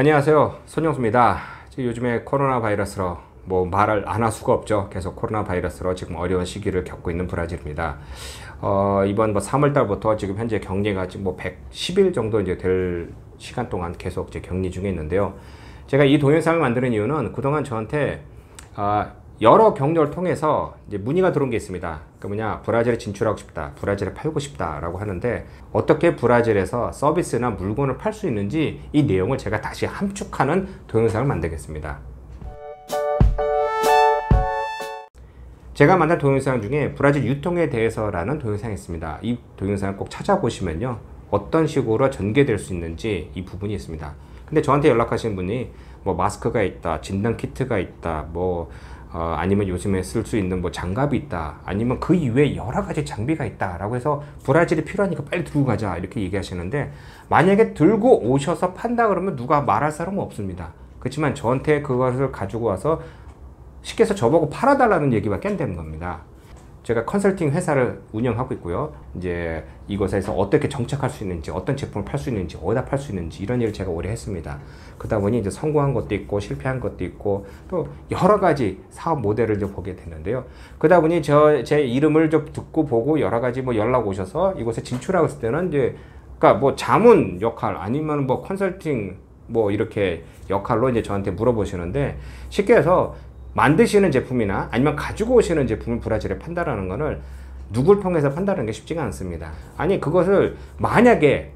안녕하세요, 손영수입니다. 지금 요즘에 코로나 바이러스로 뭐 말을 안 할 수가 없죠. 계속 코로나 바이러스로 지금 어려운 시기를 겪고 있는 브라질입니다. 이번 뭐 3월 달부터 지금 현재 격리가 지금 뭐 110일 정도 이제 될 시간 동안 계속 이제 격리 중에 있는데요. 제가 이 동영상을 만드는 이유는 그동안 저한테 여러 경로를 통해서 이제 문의가 들어온 게 있습니다. 그 뭐냐, 브라질에 진출하고 싶다, 브라질에 팔고 싶다 라고 하는데, 어떻게 브라질에서 서비스나 물건을 팔 수 있는지 이 내용을 제가 다시 함축하는 동영상을 만들겠습니다. 제가 만든 동영상 중에 브라질 유통에 대해서라는 동영상이 있습니다. 이 동영상을 꼭 찾아보시면요, 어떤 식으로 전개될 수 있는지 이 부분이 있습니다. 근데 저한테 연락하신 분이 뭐 마스크가 있다, 진단 키트가 있다, 아니면 요즘에 쓸 수 있는 뭐 장갑이 있다, 아니면 그 이외에 여러 가지 장비가 있다 라고 해서 브라질이 필요하니까 빨리 들고 가자 이렇게 얘기하시는데, 만약에 들고 오셔서 판다 그러면 누가 말할 사람은 없습니다. 그렇지만 저한테 그것을 가지고 와서 쉽게 해서 저보고 팔아달라는 얘기밖에 안 되는 겁니다. 제가 컨설팅 회사를 운영하고 있고요. 이제 이곳에서 어떻게 정착할 수 있는지, 어떤 제품을 팔 수 있는지, 어디다 팔 수 있는지, 이런 일을 제가 오래 했습니다. 그러다 보니 이제 성공한 것도 있고 실패한 것도 있고 또 여러 가지 사업 모델을 좀 보게 됐는데요. 그러다 보니 제 이름을 좀 듣고 보고 여러 가지 뭐 연락 오셔서 이곳에 진출하고 있을 때는 이제 그러니까 뭐 자문 역할 아니면 뭐 컨설팅 뭐 이렇게 역할로 이제 저한테 물어보시는데, 쉽게 해서 만드시는 제품이나 아니면 가지고 오시는 제품을 브라질에 판다라는 거를 누굴 통해서 판다는 게 쉽지가 않습니다. 아니, 그것을 만약에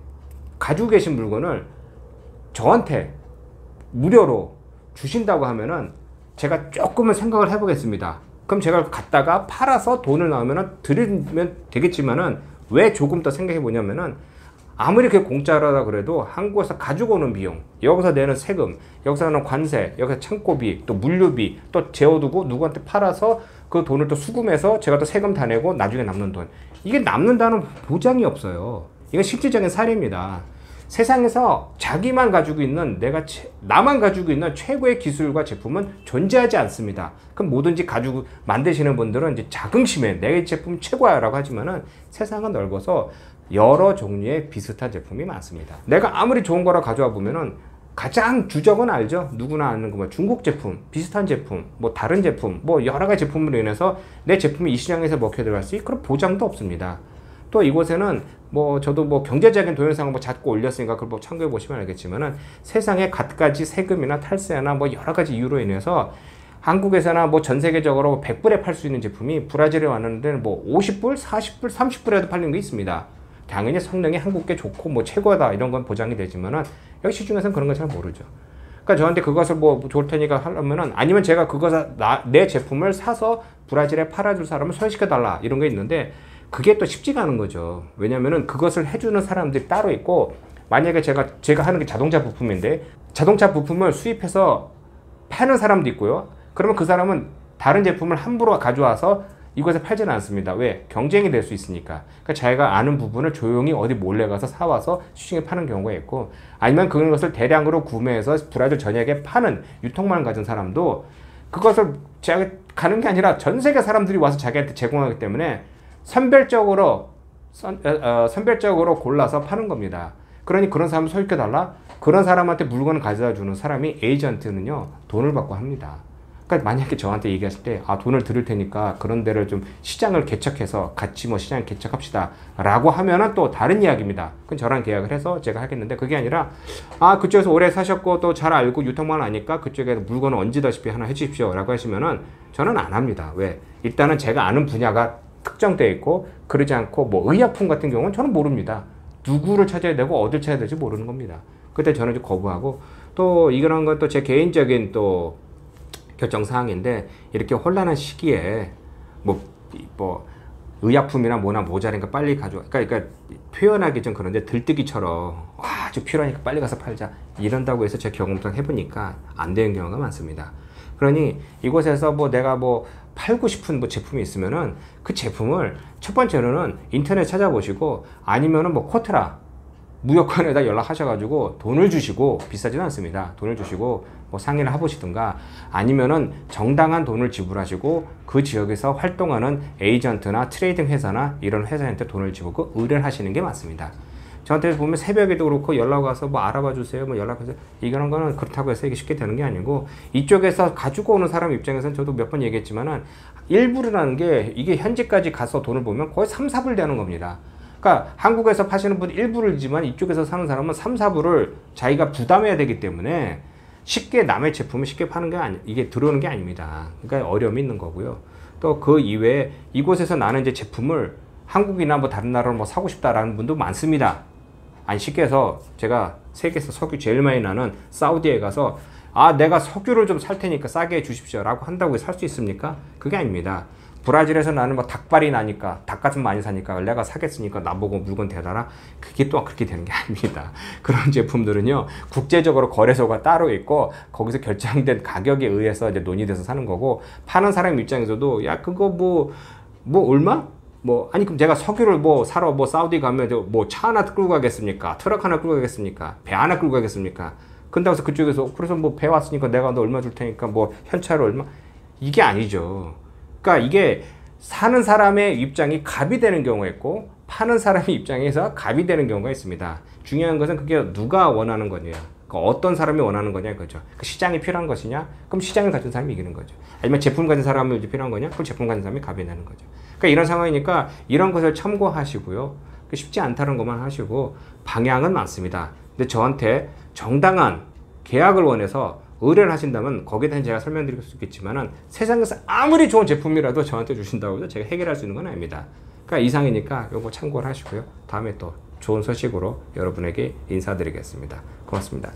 가지고 계신 물건을 저한테 무료로 주신다고 하면은 제가 조금은 생각을 해보겠습니다. 그럼 제가 갖다가 팔아서 돈을 나오면은 드리면 되겠지만은, 왜 조금 더 생각해 보냐면은, 아무리 그게 공짜라다 그래도 한국에서 가지고 오는 비용, 여기서 내는 세금, 여기서 하는 관세, 여기서 창고비, 또 물류비, 또 재워두고 누구한테 팔아서 그 돈을 또 수금해서 제가 또 세금 다 내고 나중에 남는 돈, 이게 남는다는 보장이 없어요. 이건 실질적인 사례입니다. 세상에서 자기만 가지고 있는, 나만 가지고 있는 최고의 기술과 제품은 존재하지 않습니다. 그럼 뭐든지 가지고 만드시는 분들은 이제 자긍심에 내 제품 최고야 라고 하지만은, 세상은 넓어서 여러 종류의 비슷한 제품이 많습니다. 내가 아무리 좋은 거라 가져와 보면은 가장 주적은 알죠. 누구나 아는 거, 뭐 중국 제품, 비슷한 제품, 뭐 다른 제품, 뭐 여러 가지 제품으로 인해서 내 제품이 이 시장에서 먹혀 들어갈 수 있는 그런 보장도 없습니다. 또 이곳에는 뭐 저도 뭐 경제적인 동영상을 뭐 자꾸 올렸으니까 그걸 뭐 참고해 보시면 알겠지만은, 세상에 갖가지 세금이나 탈세나 뭐 여러 가지 이유로 인해서 한국에서나 뭐 전 세계적으로 100불에 팔 수 있는 제품이 브라질에 왔는데 뭐 50불, 40불, 30불에도 팔리는 게 있습니다. 당연히 성능이 한국게 좋고 뭐 최고다 이런 건 보장이 되지만은, 여기 시중에서는 그런 건 잘 모르죠. 그러니까 저한테 그것을 뭐 좋을 테니까 하려면은, 아니면 제가 내 제품을 사서 브라질에 팔아줄 사람을 소개시켜 달라 이런 게 있는데, 그게 또 쉽지가 않은 거죠. 왜냐면은 그것을 해주는 사람들이 따로 있고, 만약에 제가 하는 게 자동차 부품인데 자동차 부품을 수입해서 파는 사람도 있고요. 그러면 그 사람은 다른 제품을 함부로 가져와서 이곳에 팔지는 않습니다. 왜? 경쟁이 될 수 있으니까. 그러니까 자기가 아는 부분을 조용히 어디 몰래 가서 사와서 시중에 파는 경우가 있고, 아니면 그것을 대량으로 구매해서 브라질 전역에 파는 유통망을 가진 사람도, 그것을 자기가 가는 게 아니라 전 세계 사람들이 와서 자기한테 제공하기 때문에 선별적으로 골라서 파는 겁니다. 그러니 그런 사람을 소개해달라? 그런 사람한테 물건을 가져다 주는 사람이 에이전트는요, 돈을 받고 합니다. 그러니까 만약에 저한테 얘기하실 때, 돈을 드릴 테니까 그런 데를 좀 시장을 개척해서 같이 뭐 시장을 개척합시다 라고 하면은 또 다른 이야기입니다. 그건 저랑 계약을 해서 제가 하겠는데, 그게 아니라 그쪽에서 오래 사셨고 또 잘 알고 유통만 아니까 그쪽에서 물건을 얹다시피 하나 해주십시오 라고 하시면은 저는 안 합니다. 왜? 일단은 제가 아는 분야가 특정되어 있고, 그러지 않고 뭐 의약품 같은 경우는 저는 모릅니다. 누구를 찾아야 되고 어딜 찾아야 될지 모르는 겁니다. 그때 저는 좀 거부하고, 또 이런 건 또 제 개인적인 또 결정사항인데, 이렇게 혼란한 시기에 뭐 의약품이나 뭐나 모자라니까 빨리 가져와, 그러니까 표현하기 좀 그런데 들뜨기처럼 좀 필요하니까 빨리 가서 팔자 이런다고 해서 제 경험상 해보니까 안 되는 경우가 많습니다. 그러니 이곳에서 뭐 내가 뭐 팔고 싶은 뭐 제품이 있으면은 그 제품을 첫 번째로는 인터넷 찾아보시고, 아니면은 뭐 코트라 무역관에다 연락하셔가지고 돈을 주시고, 비싸지는 않습니다. 돈을 주시고 뭐 상의를 해보시든가, 아니면은 정당한 돈을 지불하시고 그 지역에서 활동하는 에이전트나 트레이딩 회사나 이런 회사한테 돈을 지불하고 의뢰를 하시는 게 맞습니다. 저한테 보면 새벽에도 그렇고 연락 와서 뭐 알아봐 주세요, 뭐 연락해서 이런 거는 그렇다고 해서 이게 쉽게 되는 게 아니고, 이쪽에서 가지고 오는 사람 입장에서는 저도 몇 번 얘기했지만은 일부라는 게 이게 현지까지 가서 돈을 보면 거의 3, 4불 되는 겁니다. 그러니까 한국에서 파시는 분 일부를지만 이쪽에서 사는 사람은 3, 4불을 자기가 부담해야 되기 때문에 쉽게 남의 제품을 쉽게 파는 게 이게 들어오는 게 아닙니다. 그러니까 어려움이 있는 거고요. 또 그 이외에 이곳에서 나는 이제 제품을 한국이나 뭐 다른 나라로 뭐 사고 싶다라는 분도 많습니다. 아니 쉽게 해서 제가 세계에서 석유 제일 많이 나는 사우디에 가서 내가 석유를 좀 살 테니까 싸게 해주십시오 라고 한다고 살 수 있습니까? 그게 아닙니다. 브라질에서 나는 뭐 닭발이 나니까 닭가슴 많이 사니까 내가 사겠으니까 나보고 물건 대달아, 그게 또 그렇게 되는 게 아닙니다. 그런 제품들은요 국제적으로 거래소가 따로 있고 거기서 결정된 가격에 의해서 이제 논의돼서 사는 거고, 파는 사람 입장에서도 야 그거 뭐 얼마? 아니 그럼 제가 석유를 사러 사우디 가면 뭐 차 하나 끌고 가겠습니까? 트럭 하나 끌고 가겠습니까? 배 하나 끌고 가겠습니까? 근다고 해서 그쪽에서 그래서 뭐 배 왔으니까 내가 너 얼마 줄 테니까 뭐 현찰을 얼마, 이게 아니죠. 그러니까 이게 사는 사람의 입장이 갑이 되는 경우가 있고 파는 사람의 입장에서 갑이 되는 경우가 있습니다. 중요한 것은 그게 누가 원하는 거냐, 그러니까 어떤 사람이 원하는 거냐 이거죠. 그 시장이 필요한 것이냐, 그럼 시장을 가진 사람이 이기는 거죠. 아니면 제품 가진 사람이 필요한 거냐, 그럼 제품 가진 사람이 갑이 되는 거죠. 그러니까 이런 상황이니까 이런 것을 참고하시고요. 쉽지 않다는 것만 하시고, 방향은 많습니다. 근데 저한테 정당한 계약을 원해서 의뢰를 하신다면 거기에 대해서 제가 설명드릴 수 있겠지만은 세상에서 아무리 좋은 제품이라도 저한테 주신다고 해서 제가 해결할 수 있는 건 아닙니다. 그러니까 이상이니까 이거 참고를 하시고요. 다음에 또 좋은 소식으로 여러분에게 인사드리겠습니다. 고맙습니다.